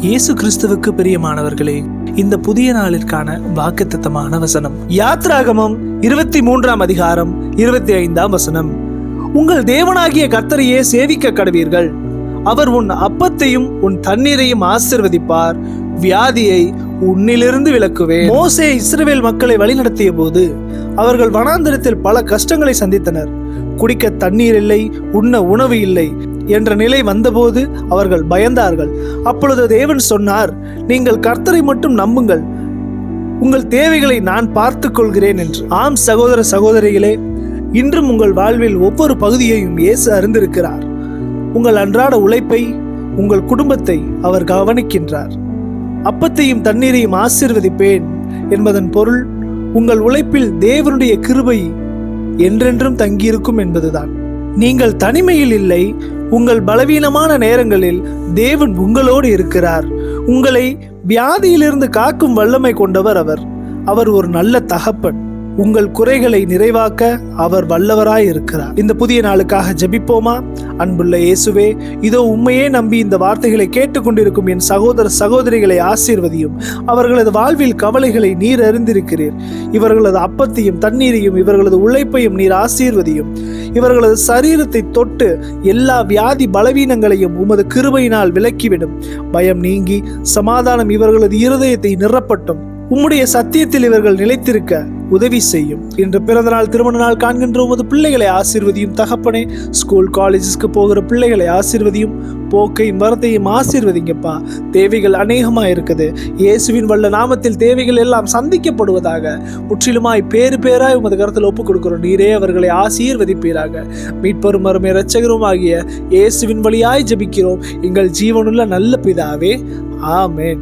இயேசு கிறிஸ்துவுக்கு பிரியமானவர்களே, இந்த புதிய நாளிற்கான வாக்குத்தத்தமான வசனம் யாத்ராகமம் 23 அதிகாரம் 25 வசனம். உங்கள் தேவனாகிய கர்த்தரையே சேவிக்க கடவீர்கள். அவர் உன் அப்பத்தையும் உன் தண்ணீரையும் ஆசீர்வதிப்பார். வியாதியை உன்னிலிருந்து விலக்குவேன். மோசே இஸ்ரவேல் மக்களை வழிநடத்திய போது அவர்கள் வனாந்தரத்தில் பல கஷ்டங்களை சந்தித்தனர். குடிக்க தண்ணீர் இல்லை, உண்ண உணவு இல்லை என்ற நிலை வந்தபோது அவர்கள் பயந்தார்கள். அப்பொழுது தேவன் சொன்னார், நீங்கள் கர்த்தரை மட்டும் நம்புங்கள், உங்கள் தேவைகளை நான் பார்த்துக் கொள்கிறேன் என்று. ஆம் சகோதர சகோதரிகளே, இன்றும் உங்கள் வாழ்வில் ஒவ்வொரு பகுதியையும் இயேசு அறிந்திருக்கிறார். உங்கள் அன்றாட உழைப்பை, உங்கள் குடும்பத்தை அவர் கவனிக்கின்றார். அப்பத்தையும் தண்ணீரையும் ஆசீர்வதிப்பேன் என்பதன் பொருள் உங்கள் உழைப்பில் தேவனுடைய கிருபை என்றென்றும் தங்கியிருக்கும் என்பதுதான். நீங்கள் தனிமையில் இல்லை. உங்கள் பலவீனமான நேரங்களில் தேவன் உங்களோடு இருக்கிறார். உங்களை வியாதியிலிருந்து காக்கும் வல்லமை கொண்டவர் அவர். அவர் ஒரு நல்ல தகப்பன். உங்கள் குறைகளை நிறைவாக்க அவர் வல்லவராய் இருக்கிறார். இந்த புதிய நாளுக்காக ஜெபிப்போமா? அன்புள்ள இயேசுவே, இதோ உம்மையே நம்பி இந்த வார்த்தைகளை கேட்டுக்கொண்டிருக்கும் என் சகோதர சகோதரிகளை ஆசீர்வதியும். அவர்களது வாழ்வில் கவலைகளை நீர் அறிந்திருக்கிறீர். இவர்களது அப்பத்தையும் தண்ணீரையும் இவர்களது உழைப்பையும் நீர் ஆசீர்வதியும். இவர்களது சரீரத்தை தொட்டு எல்லா வியாதி பலவீனங்களையும் உமது கிருபையினால் விலக்கிவிடும். பயம் நீங்கி சமாதானம் இவர்களது இருதயத்தை நிரப்பட்டும். உம்முடைய சத்தியத்தில் இவர்கள் நிலைத்திருக்க உதவி செய்யும். இன்று பிறந்த நாள், திருமண நாள் காண்கின்ற உமது பிள்ளைகளை ஆசீர்வதியும் தகப்பனே. ஸ்கூல் காலேஜஸ்க்கு போகிற பிள்ளைகளை ஆசீர்வதியும். போக்கையும் வரத்தையும் ஆசீர்வதிங்கப்பா. தேவைகள் அநேகமா இருக்குது. இயேசுவின் வல்ல நாமத்தில் தேவைகள் எல்லாம் சந்திக்கப்படுவதாக. முற்றிலுமாய் பேராய் உமது கருத்தில் ஒப்புக் கொடுக்கிறோம். நீரே அவர்களை ஆசீர்வதிப்பீராக. மீட்பரும் அருமை இரட்சகரும் ஆகிய இயேசுவின் வழியாய் ஜெபிக்கிறோம் எங்கள் ஜீவனுள்ள நல்ல பிதாவே, ஆமென்.